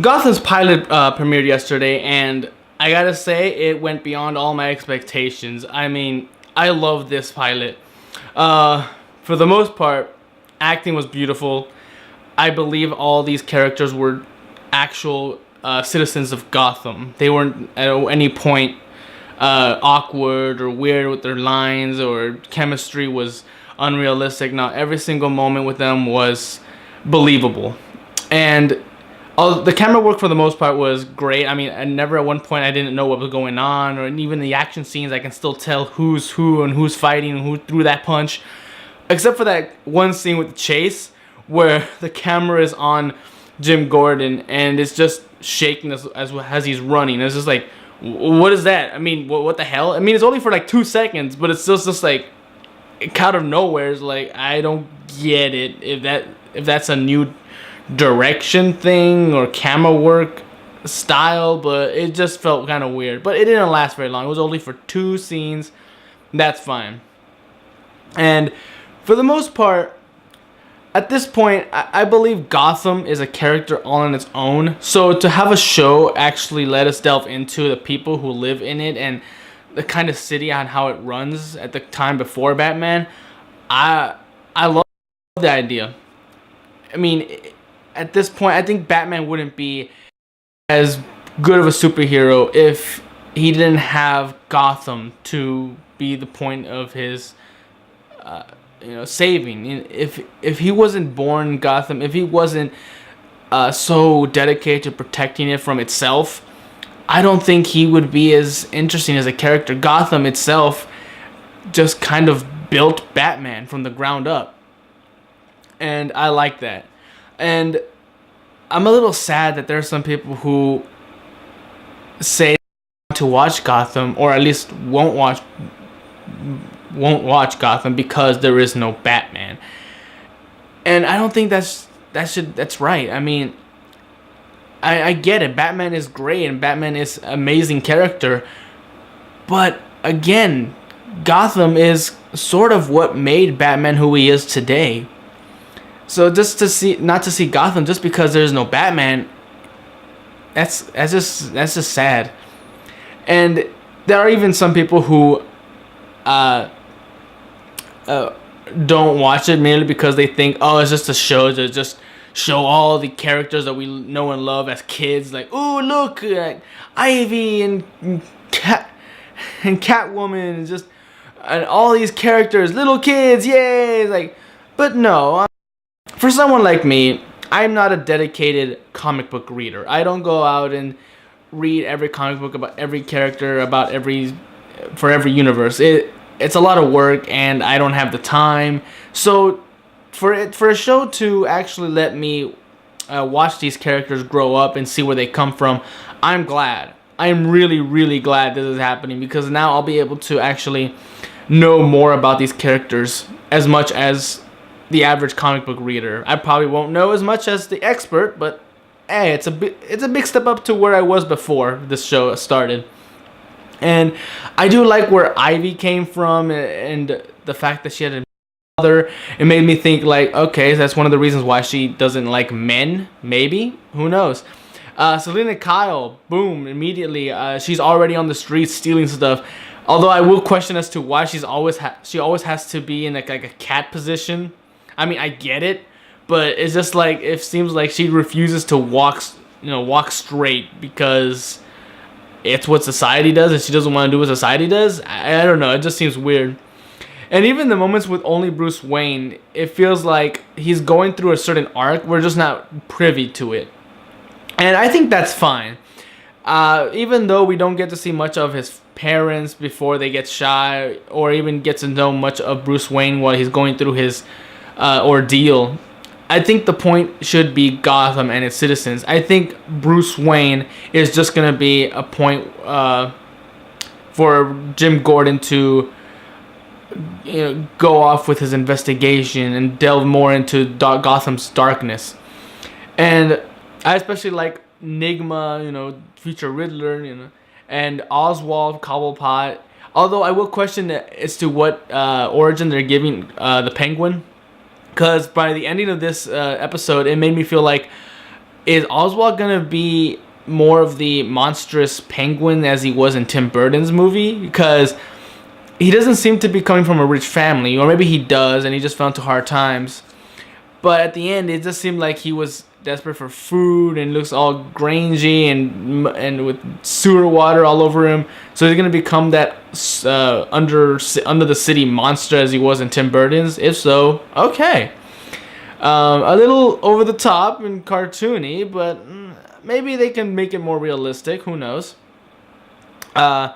Gotham's pilot premiered yesterday, and I gotta say, it went beyond all my expectations. I mean, I love this pilot. For the most part, acting was beautiful. I believe all these characters were actual citizens of Gotham. They weren't at any point awkward or weird with their lines, or chemistry was unrealistic. Now, every single moment with them was believable. And the camera work for the most part was great. I mean, I never at one point I didn't know what was going on, or even the action scenes I can still tell who's who and who's fighting and who threw that punch. Except for that one scene with the chase where the camera is on Jim Gordon and it's just shaking as he's running. It's just like, what is that? I mean, what the hell? I mean, it's only for like 2 seconds, but it's just like out of nowhere. It's like, I don't get it. If that's a new direction thing or camera work style, but it just felt kind of weird. But it didn't last very long. It was only for 2 scenes. That's fine. And for the most part, at this point, I believe Gotham is a character all on its own. So to have a show actually let us delve into the people who live in it and the kind of city and how it runs at the time before Batman, I love the idea. I mean, at this point, I think Batman wouldn't be as good of a superhero if he didn't have Gotham to be the point of his saving. If he wasn't born in Gotham, if he wasn't so dedicated to protecting it from itself, I don't think he would be as interesting as a character. Gotham itself just kind of built Batman from the ground up, and I like that. And I'm a little sad that there are some people who say to watch Gotham, or at least won't watch Gotham because there is no Batman. And I don't think that's right. I mean, I get it. Batman is great and Batman is an amazing character. But again, Gotham is sort of what made Batman who he is today. So not to see Gotham just because there's no Batman, that's just sad. And there are even some people who don't watch it merely because they think, oh, it's just a show to just show all the characters that we know and love as kids. Like, oh, look, Ivy and Catwoman, and all these characters, little kids, yay! Like, but no. For someone like me, I'm not a dedicated comic book reader. I don't go out and read every comic book about every character, for every universe. It's a lot of work, and I don't have the time. So for a show to actually let me watch these characters grow up and see where they come from, I'm glad. I'm really, really glad this is happening, because now I'll be able to actually know more about these characters as much as the average comic book reader. I probably won't know as much as the expert, but hey, it's a big step up to where I was before this show started. And I do like where Ivy came from, and the fact that she had a mother. It made me think, like, okay, so that's one of the reasons why she doesn't like men. Maybe, who knows? Selena Kyle, boom, immediately. She's already on the streets stealing stuff. Although I will question as to why she always has to be in like a cat position. I mean, I get it, but it's just like, it seems like she refuses to walk straight because it's what society does, and she doesn't want to do what society does. I don't know. It just seems weird. And even the moments with only Bruce Wayne, it feels like he's going through a certain arc. We're just not privy to it. And I think that's fine. Even though we don't get to see much of his parents before they get shot, or even get to know much of Bruce Wayne while he's going through his ordeal, I think the point should be Gotham and its citizens. I think Bruce Wayne is just going to be a point for Jim Gordon to go off with his investigation and delve more into Gotham's darkness. And I especially like Nigma, future Riddler, and Oswald Cobblepot. Although I will question as to what origin they're giving the Penguin, because by the ending of this episode, it made me feel like is Oswald gonna be more of the monstrous penguin as he was in Tim Burton's movie? Because he doesn't seem to be coming from a rich family, or maybe he does and he just fell into hard times. But at the end, it just seemed like he was desperate for food and looks all grangy and with sewer water all over him. So he's gonna become that under the city monster as he was in Tim Burton's. If so, okay. A little over the top and cartoony, but maybe they can make it more realistic. Who knows? And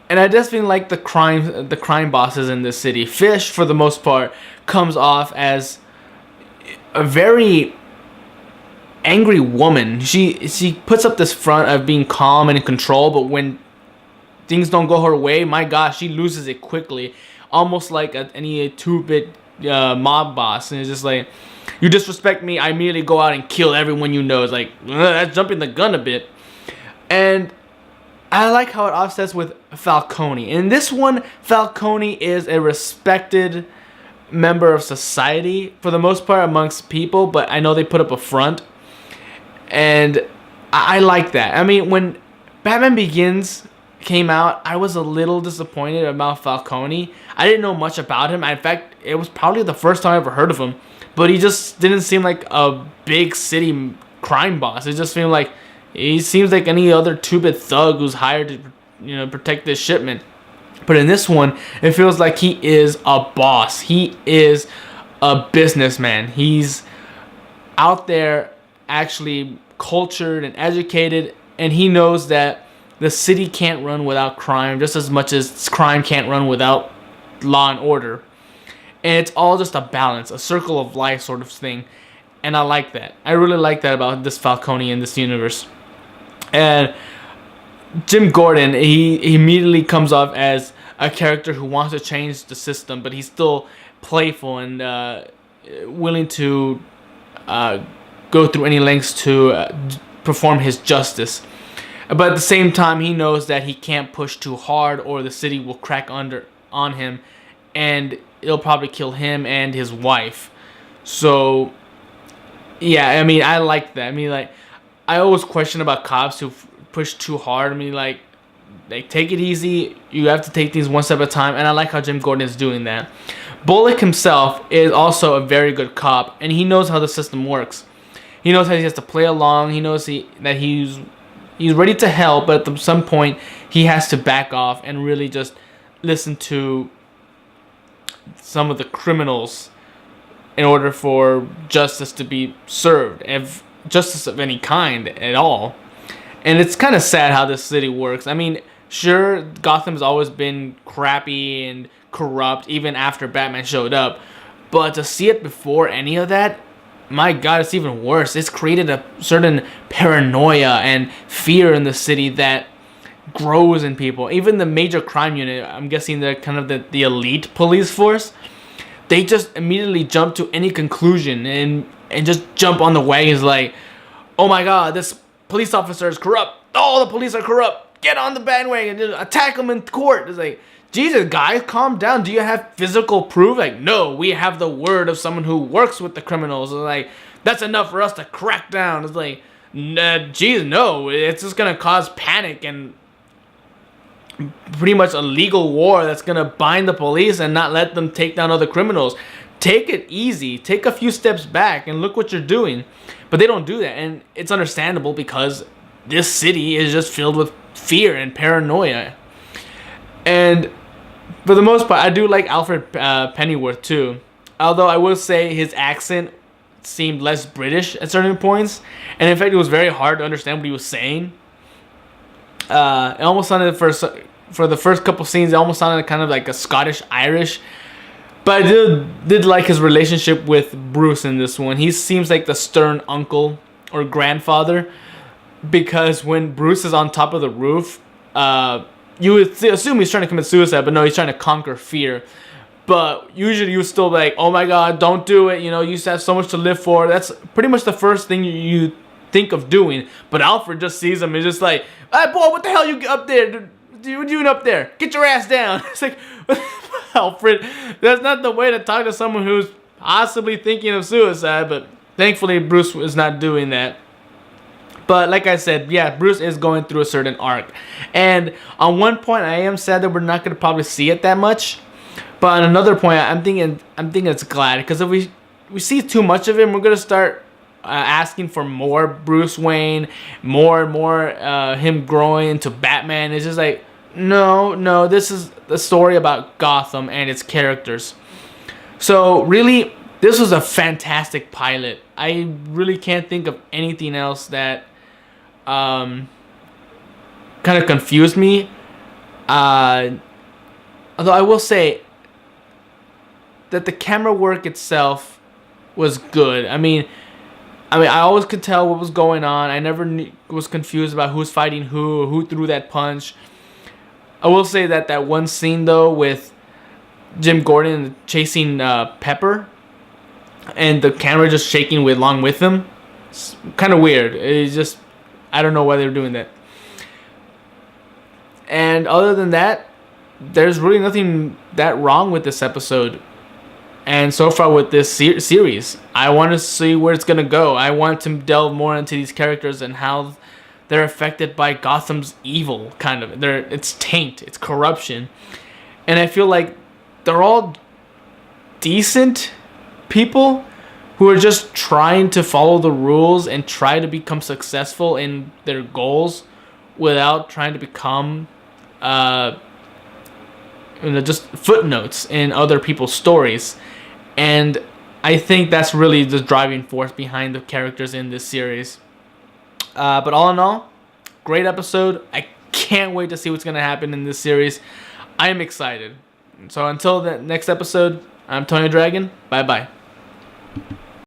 I definitely like the crime bosses in this city. Fish, for the most part, comes off as a very angry woman. She puts up this front of being calm and in control, but when things don't go her way, my gosh, she loses it quickly, almost like any two-bit mob boss. And it's just like, you disrespect me, I immediately go out and kill everyone you know. It's like, that's jumping the gun a bit. And I like how it offsets with Falcone. In this one, Falcone is a respected member of society for the most part amongst people, but I know they put up a front, and I like that. I mean, when Batman Begins came out, I was a little disappointed about Falcone. I didn't know much about him. In fact, it was probably the first time I ever heard of him, but he just didn't seem like a big city crime boss. It just seemed like he seems like any other two-bit thug who's hired to, protect this shipment. But in this one, it feels like he is a boss. He is a businessman. He's out there actually cultured and educated, and he knows that the city can't run without crime just as much as crime can't run without law and order. And it's all just a balance, a circle of life sort of thing. And I like that. I really like that about this Falcone in this universe. And Jim Gordon, he immediately comes off as a character who wants to change the system, but he's still playful and willing to go through any lengths to perform his justice. But at the same time, he knows that he can't push too hard or the city will crack under on him, and it'll probably kill him and his wife. So, yeah, I mean, I like that. I mean, like, I always question about cops who push too hard. I mean, like take it easy. You have to take things one step at a time, and I like how Jim Gordon is doing that. Bullock himself is also a very good cop, and he knows how the system works. He knows how he has to play along. He knows that he's ready to help, but at some point he has to back off and really just listen to some of the criminals in order for justice to be served, if justice of any kind at all. And it's kind of sad how this city works. I mean, sure, Gotham's always been crappy and corrupt, even after Batman showed up. But to see it before any of that, my God, it's even worse. It's created a certain paranoia and fear in the city that grows in people. Even the major crime unit, I'm guessing they're kind of the elite police force, they just immediately jump to any conclusion and just jump on the wagons like, oh my God, this police officer is corrupt. Oh, the police are corrupt. Get on the bandwagon. Just attack them in court. It's like, Jesus, guys, calm down. Do you have physical proof? Like, no, we have the word of someone who works with the criminals. It's like, that's enough for us to crack down. It's like, geez, no. It's just going to cause panic and pretty much a legal war that's going to bind the police and not let them take down other criminals. Take it easy. Take a few steps back and look what you're doing. But they don't do that. And it's understandable because this city is just filled with fear and paranoia. And for the most part, I do like Alfred Pennyworth too. Although I will say his accent seemed less British at certain points. And in fact, it was very hard to understand what he was saying. It almost sounded, for the first couple scenes, it almost sounded kind of like a Scottish-Irish. But I did like his relationship with Bruce in this one. He seems like the stern uncle or grandfather. Because when Bruce is on top of the roof, you would assume he's trying to commit suicide, but no, he's trying to conquer fear. But usually you still be like, oh my God, don't do it. You know, you have so much to live for. That's pretty much the first thing you think of doing. But Alfred just sees him and is just like, hey, boy, what the hell you up there? What are you doing up there? Get your ass down. It's like, Alfred, that's not the way to talk to someone who's possibly thinking of suicide. But Thankfully, Bruce is not doing that. But like I said, yeah, Bruce is going through a certain arc. And on one point, I am sad that we're not going to probably see it that much. But on another point, I'm thinking it's glad, because if we see too much of him, we're gonna start asking for more Bruce Wayne, more and more him growing into Batman. It's just like, no, this is the story about Gotham and its characters. So really, this was a fantastic pilot. I really can't think of anything else that kind of confused me. Although I will say that the camera work itself was good. I always could tell what was going on. I never was confused about who's fighting who threw that punch. I will say that that one scene though with Jim Gordon chasing Pepper, and the camera just shaking along with him, it's kind of weird. It's just, I don't know why they were doing that. And other than that, there's really nothing that wrong with this episode. And so far with this series, I want to see where it's going to go. I want to delve more into these characters and how they're affected by Gotham's evil, kind of. It's taint, it's corruption. And I feel like they're all decent people who are just trying to follow the rules and try to become successful in their goals without trying to become just footnotes in other people's stories. And I think that's really the driving force behind the characters in this series. But all in all, great episode. I can't wait to see what's going to happen in this series. I am excited. So until the next episode, I'm Tony Dragon. Bye-bye.